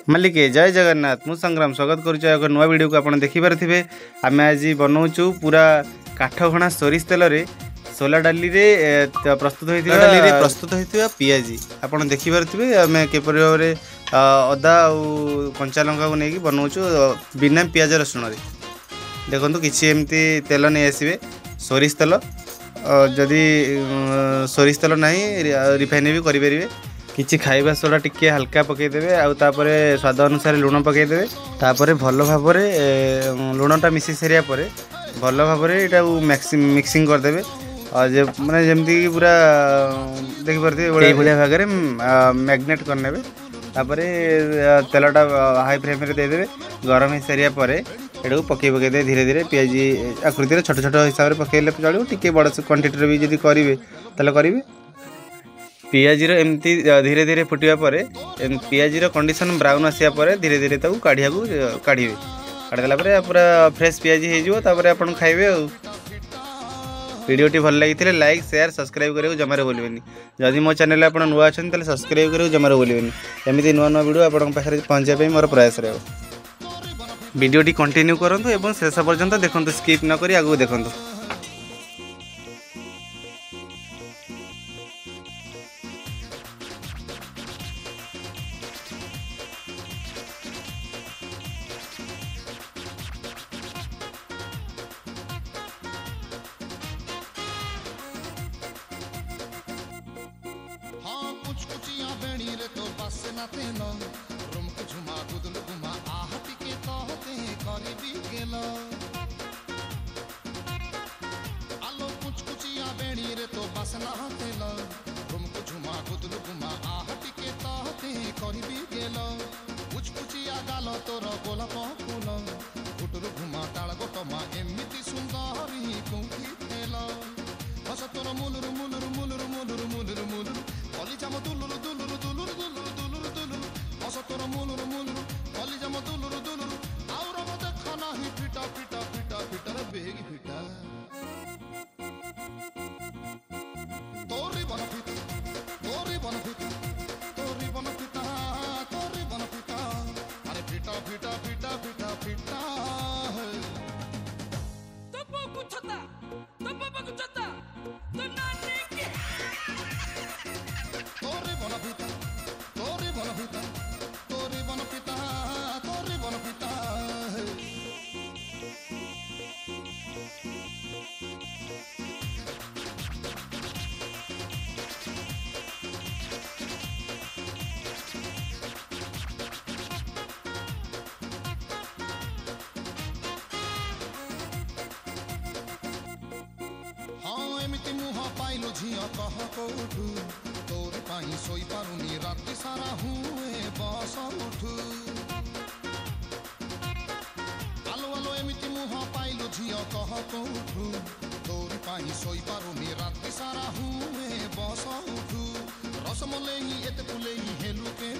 मालिक जय जगन्नाथ मु संग्राम स्वागत करुँ एक नुआ वीडियो को आप देखिपारे आम आज बनाऊँ पूरा काठघणा सोरिष तेल सोला डाली प्रस्तुत होता पियाजी आप देखिपारे आम किपर भाव अदा और कंचा लंका को लेकिन बनाऊँ बिना पियाज रसुण देखो किसी एमती तेल नहीं आसवे सोरिष तेल जदि सोरिष तेल ना रिफाइन भी करेंगे किछि खाइबा सोडा टिके हल्का पकईदेवे आउे स्वाद अनुसार लुण पकईदेवे तापर भल भाव लुणटा मिसी सारा पर भल भाव मिक्सिंग करदे माने जमती पूरा देखिपारे भाई भाग में मैग्नेट करने तापर तेलटा हाई फ्लेम देदेवे गरम हो सारा पर एटा पकईदे धीरे धीरे पियाजी आकृति छोट छोट हिसाब से पकईले चलो टी बड़ क्वांटिटी भी जब करेंगे तेल करेंगे पियाजीर एमती धीरे धीरे फुटा पर पियाजीर कंडीशन ब्राउन आसा पर धीरे धीरे काढ़िया काढ़े काढ़ीदेला पूरा फ्रेश पियाजी होपर आप खाइबे। वीडियोटी भल लगी लाइक शेयर सब्सक्राइब करेंगे जमार भूलें जदि मो चैनल आप नुआ अच्छा सब्सक्राइब करेंगे जमार भूलें एमती नुआ नुआ वीडियो आप पाखे पहुँचाई मोर प्रयास रहा वीडियोटी कंटिन्यू करूँ और शेष पर्यंत देखो स्किप न करी आगू देखो। तोर गोलाप फूल गुटुर घुमा ताल गोटमा एमती सुंदरी कुंठी तेल हस तोर मुलुर मुलुर मुलुर मुलुर मुलुर मुलुर कलिजाम दुलुर दुलुर दुलुर दुलुर दुलुर दुलुर हस तोर मुलुर मुलुर कलिजाम दुलुर दुलुर आउर देख नाही फिटा फिटा फिटा फिटर बेग फिटा तोरी बन फिटा तोरी बन फिटा तोरी बन फिटा तोरी बन फिटा अरे फिटा फिटा फिटा फिटा फिटा तब कुछता तो नानी के तोरी बन फिटा तोरी बन फिटा तोरी बन फिटा तोरी बन फिटा एमती मुह पाइलु झिया कह कौठू तोर पाई सोई पारुनी राति सारा हुए बस उठू आलो आलो एमती मुह पाइलु झिया कह कौठू तोर पाई सोई पारुनी राति सारा हुए बस उठू रसमलई एते फुलई हेलु के